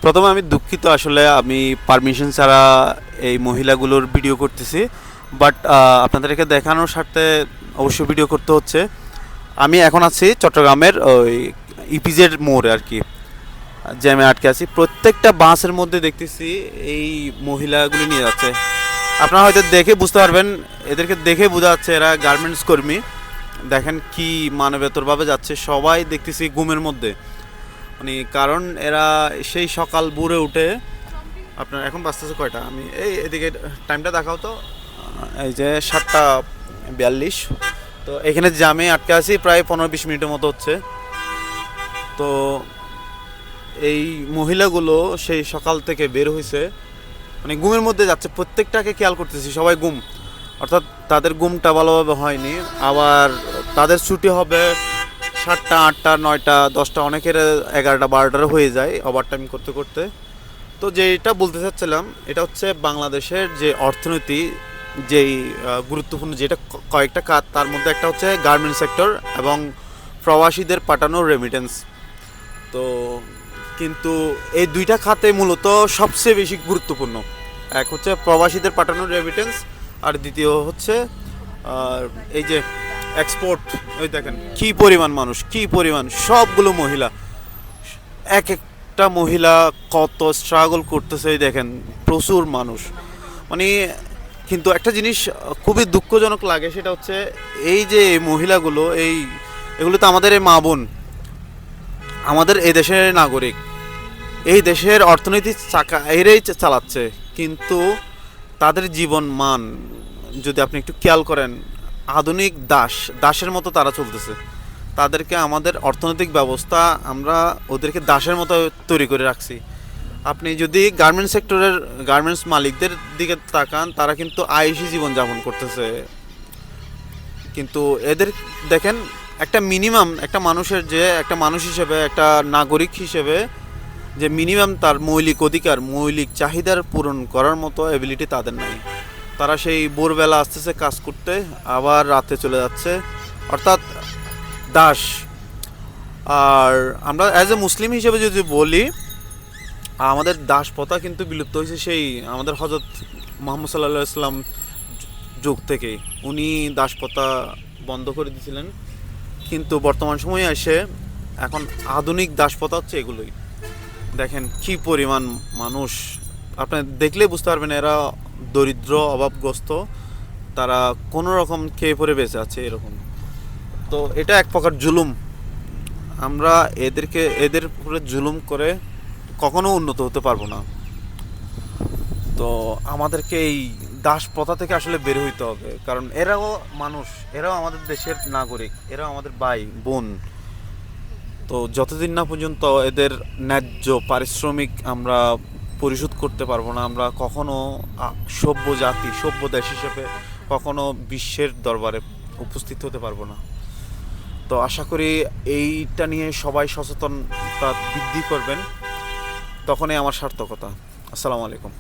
প্রথমে আমি দুঃখিত, আসলে আমি পারমিশন ছাড়া এই মহিলাগুলোর ভিডিও করতেছি। বাট আপনাদেরকে দেখানোর স্বার্থে অবশ্যই ভিডিও করতে হচ্ছে। আমি এখন আছি চট্টগ্রামের ওই ইপিজেড মোড়ে আর কি, জ্যামে আটকে আছি। প্রত্যেকটা বাসের মধ্যে দেখতেছি এই মহিলাগুলি নিয়ে যাচ্ছে। আপনারা হয়তো দেখে বুঝতে পারবেন, এদেরকে দেখে বোঝা যাচ্ছে এরা গার্মেন্টস কর্মী। দেখেন কি মানবেতরভাবে যাচ্ছে, সবাই দেখতেছি ঘুমের মধ্যে। মানে কারণ এরা সেই সকাল ভোরে উঠে, আপনার এখন বাজতেছে কয়টা, আমি এই এদিকে টাইমটা দেখাও তো, এই যে 7:42। তো এখানে জামে আটকে আছি প্রায় 15-20 মিনিটের মতো হচ্ছে। তো এই মহিলাগুলো সেই সকাল থেকে বের হয়েছে, মানে ঘুমের মধ্যে যাচ্ছে। প্রত্যেকটাকে খেয়াল করতেছি, সবাই ঘুম, অর্থাৎ তাদের ঘুমটা ভালোভাবে হয়নি। আবার তাদের ছুটি হবে 7টা, 8টা, 9টা, 10টা, অনেকের 11টা 12টার হয়ে যায় ওভারটাইম করতে করতে। তো যেটা বলতে চাচ্ছিলাম, এটা হচ্ছে বাংলাদেশের যে অর্থনীতি, যেই গুরুত্বপূর্ণ যেটা কয়েকটা খাত, তার মধ্যে একটা হচ্ছে গার্মেন্টস সেক্টর এবং প্রবাসীদের পাঠানো রেমিটেন্স। তো কিন্তু এই দুইটা খাতে মূলত সবচেয়ে বেশি গুরুত্বপূর্ণ। এক হচ্ছে প্রবাসীদের পাঠানো রেমিটেন্স, আর দ্বিতীয় হচ্ছে এই যে এক্সপোর্ট। ওই দেখেন কী পরিমাণ মানুষ, কী পরিমাণ, সবগুলো মহিলা। এক একটা মহিলা কত স্ট্রাগল করতেছে, এই দেখেন প্রচুর মানুষ। মানে কিন্তু একটা জিনিস খুবই দুঃখজনক লাগে, সেটা হচ্ছে এই যে মহিলাগুলো, এগুলো তো আমাদের এই মা বোন, আমাদের এই দেশের নাগরিক, এই দেশের অর্থনৈতিক চাকা এরাই চালাচ্ছে। কিন্তু তাদের জীবন মান যদি আপনি একটু খেয়াল করেন, আধুনিক দাসের মতো তারা চলতেছে। তাদেরকে আমাদের অর্থনৈতিক ব্যবস্থা, আমরা ওদেরকে দাসের মতো তৈরি করে রাখছি। আপনি যদি গার্মেন্টস সেক্টরের গার্মেন্টস মালিকদের দিকে তাকান, তারা কিন্তু আয়েশি জীবনযাপন করতেছে। কিন্তু এদের দেখেন, একটা মিনিমাম একটা মানুষের, যে একটা মানুষ হিসেবে, একটা নাগরিক হিসেবে, যে মিনিমাম তার মৌলিক অধিকার, মৌলিক চাহিদার পূরণ করার মতো এবিলিটি তাদের নাই। তারা সেই ভোরবেলা আসতেছে কাজ করতে, আবার রাতে চলে যাচ্ছে, অর্থাৎ দাস। আর আমরা অ্যাজ এ মুসলিম হিসেবে যদি বলি, আমাদের দাস প্রথা কিন্তু বিলুপ্ত হয়েছে সেই আমাদের হজরত মুহাম্মদ সাল্লাল্লাহু আলাইহি ওয়াসাল্লাম যুগ থেকেই। উনি দাস প্রথা বন্ধ করে দিয়েছিলেন। কিন্তু বর্তমান সময়ে এসে এখন আধুনিক দাস প্রথা হচ্ছে এগুলোই। দেখেন কি পরিমাণ মানুষ, আপনি দেখলে বুঝতে পারবেন এরা দরিদ্র, অভাবগ্রস্ত, তারা কোনো রকম খেয়ে পরে বেঁচে আছে এরকম। তো এটা এক প্রকার জুলুম। আমরা এদের উপরে জুলুম করে কখনো উন্নত হতে পারবো না। তো আমাদেরকে এই দাস প্রথা থেকে আসলে বের হইতে হবে, কারণ এরাও মানুষ, এরাও আমাদের দেশের নাগরিক, এরাও আমাদের ভাই বোন। তো যতদিন না পর্যন্ত এদের ন্যায্য পারিশ্রমিক আমরা পরিশোধ করতে পারবো না, আমরা কখনো সভ্য জাতি, সভ্য দেশ হিসেবে কখনো বিশ্বের দরবারে উপস্থিত হতে পারবো না। তো আশা করি এইটা নিয়ে সবাই সচেতনতা বৃদ্ধি করবেন, তখনই আমার সার্থকতা। আসসালামু আলাইকুম।